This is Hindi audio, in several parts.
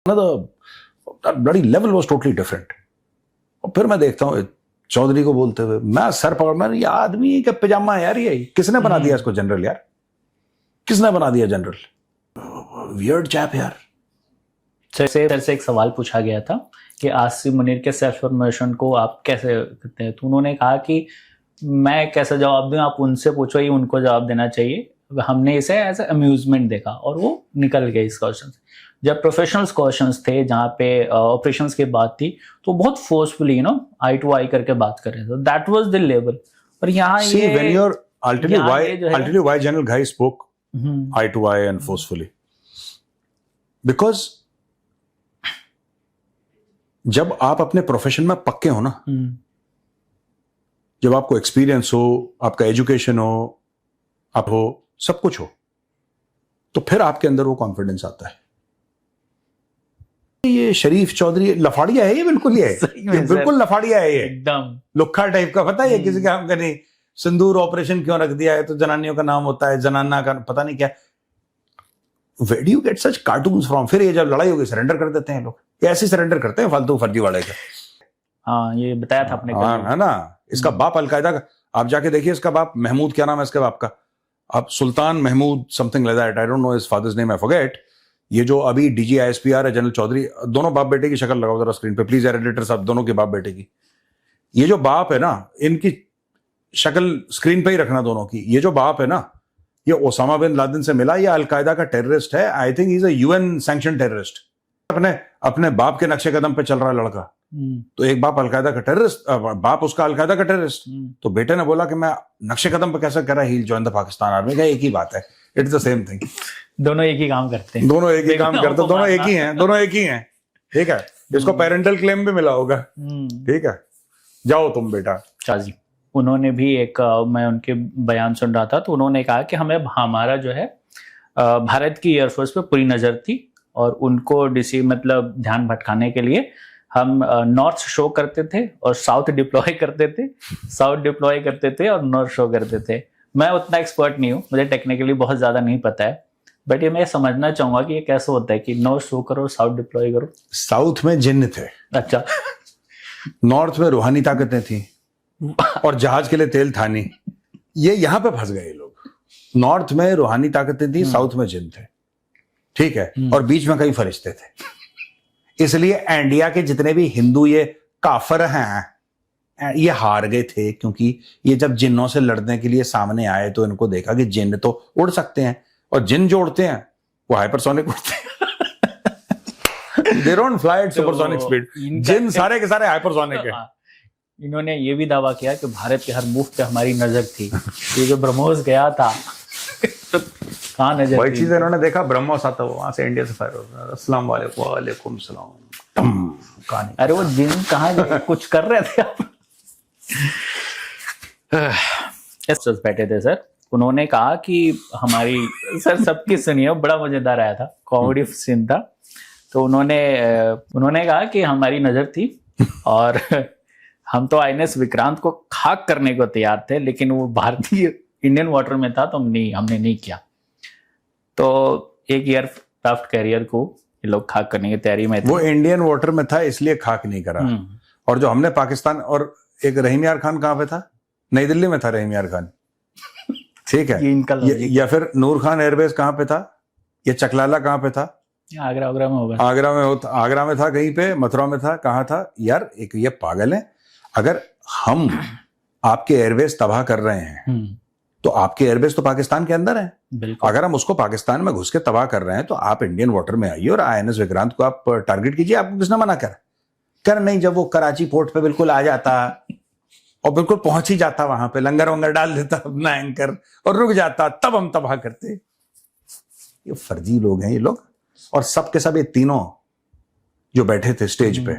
Bloody level was totally different. और फिर मैं देखता हूँ चौधरी को बोलते हुए, मैं सर पकड़, मैं ये आदमी का पजामा है यार, ये किसने बना दिया इसको जनरल यार, किसने बना दिया जनरल? वियर्ड चैप यार। सर से एक सवाल पूछा गया था कि आसिफ मुनीर के सेल्फ प्रमोशन को आप कैसे करते हैं, तो उन्होंने कहा कि मैं कैसे जवाब दूं, आप उनसे पूछो, ये उनको जवाब देना चाहिए, हमने इसे एज ए अम्यूजमेंट देखा। और वो निकल गए इस क्वेश्चन से। जब प्रोफेशनल्स क्वेश्चंस थे जहाँ पे ऑपरेशंस की बात थी, तो बहुत फोर्सफुली आई टू आई करके बात कर रहे थे, दैट वाज द लेवल। और यहाँ See, when you're, I'll tell you why General Ghai spoke eye to eye and forcefully. Because जब आप अपने प्रोफेशन में पक्के हो ना, जब आपको एक्सपीरियंस हो, आपका एजुकेशन हो, आप हो, सब कुछ हो, तो फिर आपके अंदर वो कॉन्फिडेंस आता है। ये शरीफ चौधरी लफाड़िया है, ये बिल्कुल ही है, ये बिल्कुल लफाड़िया है, ये एकदम लुक्खा टाइप का। पता है ये किसी का हम करें सिंदूर ऑपरेशन क्यों रख दिया है, तो जनानियों का नाम होता है, जनाना का पता नहीं क्या। Where do you get such cartoons from? फिर ये जब लड़ाई होगी सरेंडर कर देते हैं लोग, ये ऐसे सरेंडर करते हैं फालतू फर्जी वाले का। हाँ, ये बताया था आपने। हाँ, है ना, इसका बाप अलकायदा का, आप जाके देखिए इसका बाप महमूद, क्या नाम है इसके बाप का, आप Sultan Mahmood something like that, I don't know his father's name, I forget. ये जो अभी डीजी आईएसपीआर है जनरल चौधरी, दोनों बाप बेटे की शक्ल लगाओ जरा स्क्रीन पे प्लीज एडिटर साहब, दोनों के बाप बेटे की। ये जो बाप है ना, इनकी शक्ल स्क्रीन पे ही रखना दोनों की। ये जो बाप है ना, ये ओसामा बिन लादेन से मिला, ये अलकायदा का टेररिस्ट है, I think he is a UN sanction terrorist. अपने बाप के नक्शे कदम पे चल रहा है लड़का, तो एक बाप अलकायदा का टेररिस्ट, बाप उसका अलकायदा का टेररिस्ट, तो बेटे ने बोला कि मैं नक्शे कदम पे कैसे कर रहा है, ही जॉइन द पाकिस्तान आर्मी का, एक ही बात है, it is the same thing. दोनों एक ही काम करते हैं, दोनों एक ही काम करते हैं, दोनों एक ही हैं, दोनों एक ही हैं, ठीक है। इसको पेरेंटल क्लेम भी मिला होगा, ठीक है। जाओ तुम बेटा। अच्छा जी, उन्होंने भी एक मैं उनके बयान सुन रहा था, तो उन्होंने कहा कि हमें हमारा जो है भारत की एयरफोर्स पे पूरी नजर थी, और उनको मतलब ध्यान भटकाने के लिए हम नॉर्थ शो करते थे और साउथ डिप्लॉय करते थे, साउथ डिप्लॉय करते थे और नॉर्थ शो करते थे। मैं उतना एक्सपर्ट नहीं हूँ, मुझे टेक्निकली बहुत ज्यादा नहीं पता है, बट ये मैं समझना चाहूंगा कि ये कैसे होता है कि नॉर्थ शो करो, साउथ डिप्लॉय करो। साउथ में जिन्न थे, अच्छा, नॉर्थ में रूहानी ताकतें थी, और जहाज के लिए तेल था नहीं। ये यहां पे फंस गए लोग। नॉर्थ में रूहानी ताकतें थी, साउथ में जिन्न थे, ठीक है, और बीच में कई फरिश्ते थे। इसलिए इंडिया के जितने भी हिंदू ये काफर हैं, ये हार गए थे, क्योंकि ये जब जिन्नों से लड़ने के लिए सामने आए तो इनको देखा कि जिन्न तो उड़ सकते हैं, और जिन्न जो उड़ते हैं वो हाइपरसोनिक उड़ते हैं। They don't fly at supersonic speed. जिन्न सारे के सारे हाइपरसोनिक है। इन्होंने ये भी दावा किया कि भारत के हर मूव पे हमारी नजर थी। ये जो ब्रह्मोस गया था तो कहाँ नजर वही चीज इन्होंने देखा, ब्रह्मोस आता है वहां से इंडिया से फायर होता है, अस्सलाम वालेकुम, वालेकुम सलाम, कहानी। अरे वो जिन कहाँ गए, कुछ कर रहे थे आप? बैठे थे सर, उन्होंने कहा कि हमारी, सर सबकी सुनिए, बड़ा मजेदार आया था, कॉमेडी सीन था। तो उन्होंने कहा कि हमारी नजर थी और हम तो आईएनएस विक्रांत को खाक करने को तैयार थे, लेकिन वो भारतीय इंडियन वाटर में था, तो हमने नहीं किया। तो एक एयरक्राफ्ट कैरियर को ये लोग खाक करने की तैयारी में थे। वो इंडियन वाटर में था इसलिए खाक नहीं करा। और जो हमने पाकिस्तान, और एक रहीम यार खान कहाँ पे था? नई दिल्ली में था रहीम यार खान, ठीक है। या फिर नूर खान एयरबेस कहाँ पे था? या चकलाला कहाँ पे था? आगरा में होगा। आगरा में था कहीं पे, मथुरा में था, कहाँ था यार? एक ये पागल है। अगर हम आपके एयरबेस तबाह कर रहे हैं तो आपके एयरबेस तो पाकिस्तान के अंदर है। अगर हम उसको पाकिस्तान में घुस के तबाह कर रहे हैं तो आप इंडियन वाटर में आइए और आईएनएस विक्रांत को आप टारगेट कीजिए। आपको किसने मना कर नहीं, जब वो कराची पोर्ट पे बिल्कुल आ जाता और बिल्कुल पहुंच ही जाता, वहां पे लंगर वंगर डाल देता अपना एंकर और रुक जाता, तब हम तबाह करते। ये फर्जी लोग हैं ये लोग। और सब के सब ये तीनों जो बैठे थे स्टेज पे,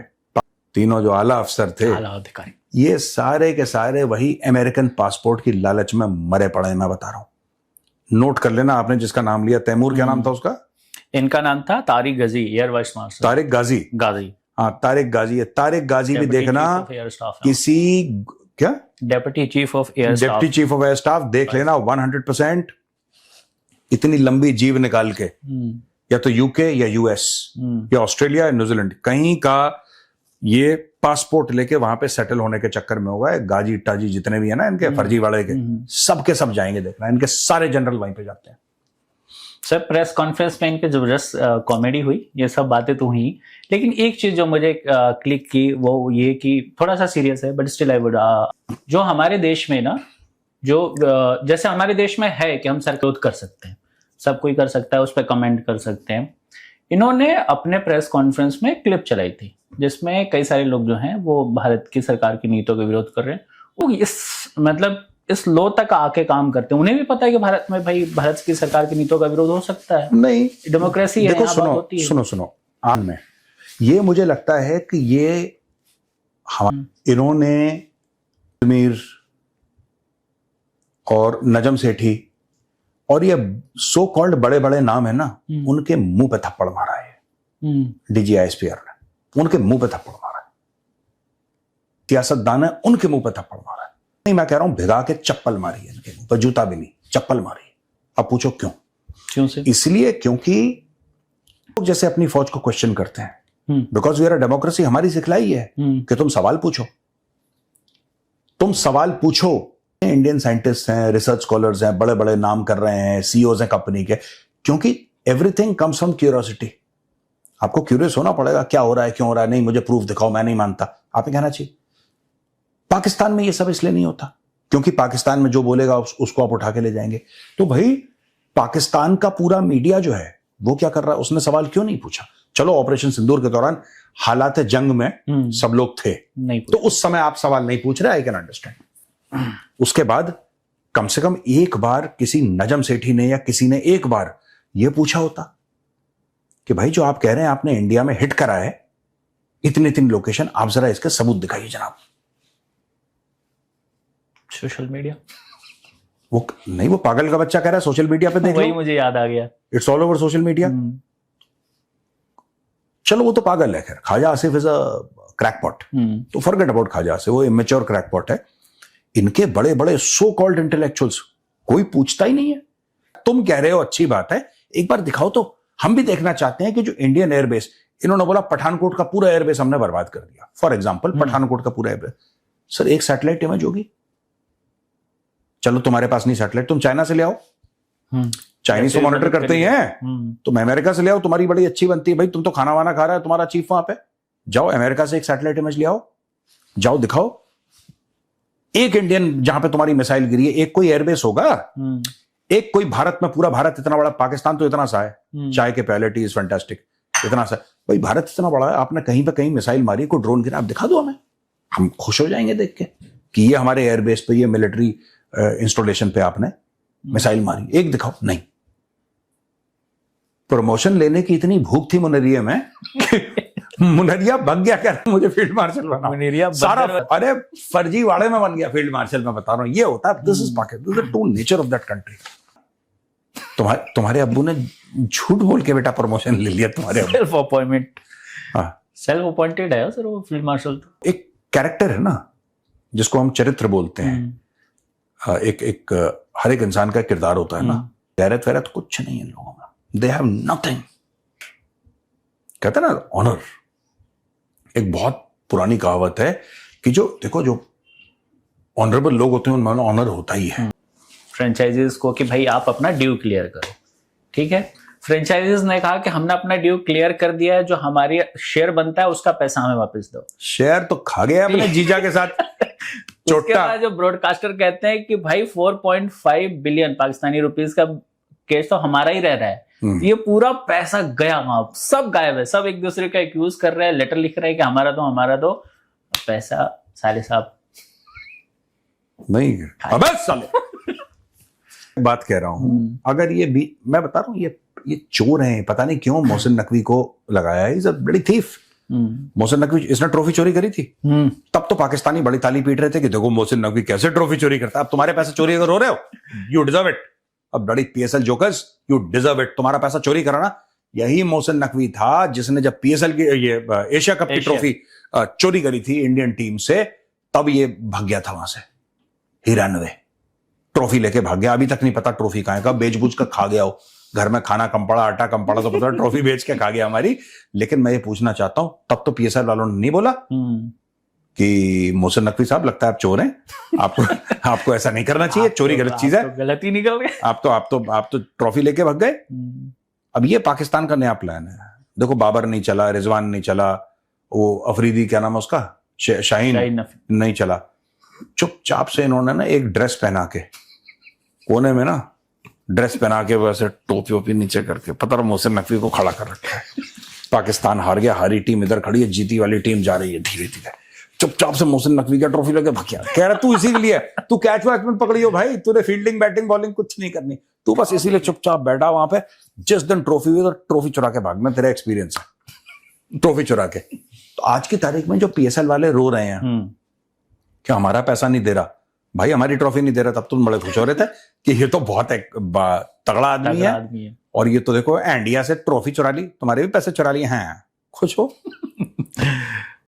तीनों जो आला अफसर थे, आला अधिकारी, ये सारे के सारे वही अमेरिकन पासपोर्ट की लालच में मरे पड़े हैं। मैं बता रहा हूं, नोट कर लेना आपने जिसका नाम लिया, तैमूर, क्या नाम था उसका? इनका नाम था तारिक गाजी, एयर वाइस मार्शल तारिक गाजी। हाँ, तारिक गाजी है। तारिक गाजी भी देखना किसी, क्या, deputy chief of air staff, देख लेना 100% इतनी लंबी जीव निकाल के या तो यूके या यूएस या ऑस्ट्रेलिया या न्यूजीलैंड, कहीं का ये पासपोर्ट लेके वहां पे सेटल होने के चक्कर में होगा। गाजी टाजी जितने भी है ना इनके फर्जी वाले के, सब के सब जाएंगे देखना, इनके सारे जनरल वहीं पे जाते हैं। सर प्रेस कॉन्फ्रेंस में इनके जबरदस्त कॉमेडी हुई, ये सब बातें तो हुई, लेकिन एक चीज जो मुझे क्लिक की वो ये कि थोड़ा सा सीरियस है बट स्टिल आई वुड, जो हमारे देश में ना, जो जैसे हमारे देश में है कि हम विरोध कर सकते हैं, सब कोई कर सकता है, उस पर कमेंट कर सकते हैं। इन्होंने अपने प्रेस कॉन्फ्रेंस में एक क्लिप चलाई थी जिसमें कई सारे लोग जो हैं वो भारत की सरकार की नीतियों का विरोध कर रहे हैं। वो इस लो तक आके काम करते हैं, उन्हें भी पता है कि भारत में भाई भारत की सरकार की नीतियों का विरोध हो सकता है, नहीं डेमोक्रेसी है, देखो सुनो आन में ये मुझे लगता है कि ये इन्होंने मीर और नजम सेठी और ये सो कॉल्ड बड़े बड़े नाम है ना, उनके मुंह पे थप्पड़ मारा है डीजीआईएसपीआर ने, उनके मुंह पे थप्पड़ मारा है। सियासतदान है, उनके मुंह पे थप्पड़ मारा है। नहीं, मैं कह रहा हूं भिगा के चप्पल मारी है इनके मुंह पे, जूता भी नहीं, चप्पल मारी है। अब पूछो क्यों से? इसलिए क्योंकि लोग जैसे अपनी फौज को क्वेश्चन करते हैं, because we are a democracy, हमारी सिखलाई है कि तुम सवाल पूछो, तुम सवाल पूछो। इंडियन साइंटिस्ट हैं, रिसर्च स्कॉलर्स हैं, बड़े बड़े नाम कर रहे हैं, सीईओज हैं कंपनी के, क्योंकि एवरीथिंग कम्स फ्रॉम क्यूरियोसिटी। आपको क्यूरियस होना पड़ेगा, क्या हो रहा है, क्यों हो रहा है, नहीं मुझे प्रूफ दिखाओ, मैं नहीं मानता, आपने कहना चाहिए। पाकिस्तान में ये सब इसलिए नहीं होता क्योंकि पाकिस्तान में जो बोलेगा उसको आप उठा के ले जाएंगे। तो भाई पाकिस्तान का पूरा मीडिया जो है वो क्या कर रहा है, उसने सवाल क्यों नहीं पूछा? चलो ऑपरेशन सिंदूर के दौरान हालात जंग में सब लोग थे, तो उस समय आप सवाल नहीं पूछ रहे, आई कैन अंडरस्टैंड। उसके बाद कम से कम एक बार किसी नजम सेठी ने या किसी ने एक बार यह पूछा होता कि भाई जो आप कह रहे हैं आपने इंडिया में हिट करा है इतनी लोकेशन, आप जरा इसके सबूत दिखाइए जनाब। सोशल मीडिया वो नहीं, वो पागल का बच्चा कह रहा है सोशल मीडिया पे देख लो, वही मुझे याद आ गया, it's all over social media. चलो वो तो पागल है, खैर Khawaja Asif is a crackpot, तो फॉरगेट अबाउट ख्वाजा आसिफ, वो इमेच्योर क्रैकपॉट है। इनके बड़े बड़े सो कॉल्ड इंटेलेक्चुअल्स कोई पूछता ही नहीं है। तुम कह रहे हो अच्छी बात है, एक बार दिखाओ तो, हम भी देखना चाहते हैं कि जो इंडियन एयरबेस, इन्होंने बोला पठानकोट का पूरा एयरबेस हमने बर्बाद कर दिया, फॉर एग्जांपल पठानकोट का पूरा एयरबेस। सर एक सैटेलाइट इमेज होगी, चलो तुम्हारे पास नहीं सैटेलाइट, तुम चाइना से ले आओ, चाइनीज तो मॉनिटर करते ही हैं, तुम अमेरिका से ले आओ, तुम्हारी बड़ी अच्छी बनती है भाई, तुम तो खाना वाना खा रहा है तुम्हारा चीफ वहां पे, जाओ अमेरिका से एक सैटेलाइट इमेज ले आओ, जाओ दिखाओ। एक इंडियन जहां पे तुम्हारी मिसाइल गिरी है, एक कोई एयरबेस होगा, एक कोई भारत में, पूरा भारत इतना बड़ा, पाकिस्तान तो इतना सा है, चाय के प्याले टी इज फैंटास्टिक, इतना सा भाई, भारत इतना बड़ा है, आपने कहीं पे कहीं मिसाइल मारी, कोई ड्रोन गिरा, आप दिखा दो हमें, हम खुश हो जाएंगे देख के कि ये हमारे एयरबेस पे, ये मिलिट्री इंस्टॉलेशन पे आपने मिसाइल मारी, एक दिखाओ। नहीं, प्रमोशन लेने की इतनी भूख थी मुनरिया में मुनरिया भग गया, क्या मुझे फील्ड मार्शल बना, मुनरिया सारा, अरे फर्जी वाड़े में बन गया फील्ड मार्शल, में बता रहा हूं, ये होता है, this is Pakistan, this is the true nature of that country. तुम्हारे अब्बू ने झूठ बोल के बेटा प्रमोशन ले लिया, तुम्हारे सेल्फ अपॉइंटमेंट, सेल्फ अपॉइंटेड है सर वो फील्ड मार्शल। एक कैरेक्टर है ना जिसको हम चरित्र बोलते हैं, एक हर एक इंसान का किरदार होता है ना, गैरत वैरत कुछ नहीं है इन लोगों में, दे हैव नथिंग। कहते हैं ना ऑनर, एक बहुत पुरानी कहावत है कि जो देखो जो ऑनरेबल लोग होते हैं उनमें ऑनर होता ही है। फ्रेंचाइजीज को कि भाई आप अपना ड्यू क्लियर करो, ठीक है, फ्रेंचाइजीज ने कहा कि हमने अपना ड्यू क्लियर कर दिया है, जो हमारी शेयर बनता है उसका पैसा हमें वापस दो। शेयर तो खा गया अपने जीजा के साथ चोटा। जो ब्रॉडकास्टर कहते हैं कि भाई 4.5 बिलियन पाकिस्तानी रुपीस का केस तो हमारा ही रह रहा है, ये पूरा पैसा गया वहां, सब गायब है, सब एक दूसरे का एक्यूज कर रहे हैं, लेटर लिख रहे हैं कि हमारा दो पैसा, साले साहब नहीं, अबे साले बात कह रहा हूं, अगर ये भी मैं बता रहा हूं, ये चोर हैं, पता नहीं क्यों मोहसिन नकवी को लगाया है, इज अ बड़ी थीफ। मोहसिन नकवी, इसने ट्रॉफी चोरी करी थी, तब तो पाकिस्तानी बड़ी ताली पीट रहे थे कि देखो मोहसिन नकवी कैसे ट्रॉफी चोरी करता है, अब तुम्हारे पैसे चोरी अगर हो रहे हो, यू डिजर्व इट, अब बड़ी PSL jokers, you deserve it, तुम्हारा पैसा चोरी कराना। यही मोहसिन नकवी था जिसने जब पीएसएल की ये एशिया कप की ट्रॉफी चोरी करी थी इंडियन टीम से, तब ये भाग गया था वहां से, 93 ट्रॉफी लेके भाग गया, अभी तक नहीं पता ट्रॉफी कहां है, कब बेच बुझ कर खा गया हो, घर में खाना कम पड़ा, आटा कम पड़ा, तो पता ट्रॉफी बेच के खा गया हमारी। लेकिन मैं ये पूछना चाहता हूं, तब तो पीएसएल वालों ने नहीं बोला कि मोहसिन नकवी साहब लगता है आप चोर हैं, आपको ऐसा नहीं करना चाहिए, चोरी गलत चीज है, गलत ही निकल गए, आप तो ट्रॉफी लेके भाग गए। अब ये पाकिस्तान का नया प्लान है। देखो बाबर नहीं चला, रिजवान नहीं चला, वो अफरीदी क्या नाम है उसका, शाहीन नहीं चला। चुपचाप से इन्होंने ना एक ड्रेस पहना के कोने में ना, ड्रेस पहना के वैसे टोपी वोपी नीचे करके, पता नहीं मोहसिन नकवी को खड़ा कर रखा है। पाकिस्तान हार गया, हारी टीम इधर खड़ी है, जीती वाली टीम जा रही है धीरे धीरे। चुपचाप से मोहसिन नकवी का ट्रॉफी लेके भाग गया। कह रहा तू इसी के लिए, तू कैच वैच में पकड़ी हो भाई, तूने फील्डिंग बैटिंग बॉलिंग कुछ नहीं करनी, तू बस इसीलिए चुपचाप बैठा वहां पे। जिस दिन ट्रॉफी हुई तो ट्रॉफी चुरा के भागना, तेरा एक्सपीरियंस है ट्रॉफी चुरा के। तो आज की तारीख में जो पीएसएल वाले रो रहे हैं कि हमारा पैसा नहीं दे रहा, भाई हमारी ट्रॉफी नहीं दे रहा, तब तुम बड़े खुश हो रहे थे कि ये तो बहुत एक तगड़ा आदमी है, और ये तो देखो इंडिया से ट्रॉफी चुरा ली, तुम्हारे भी पैसे चुरा लिए हैं, खुश हो।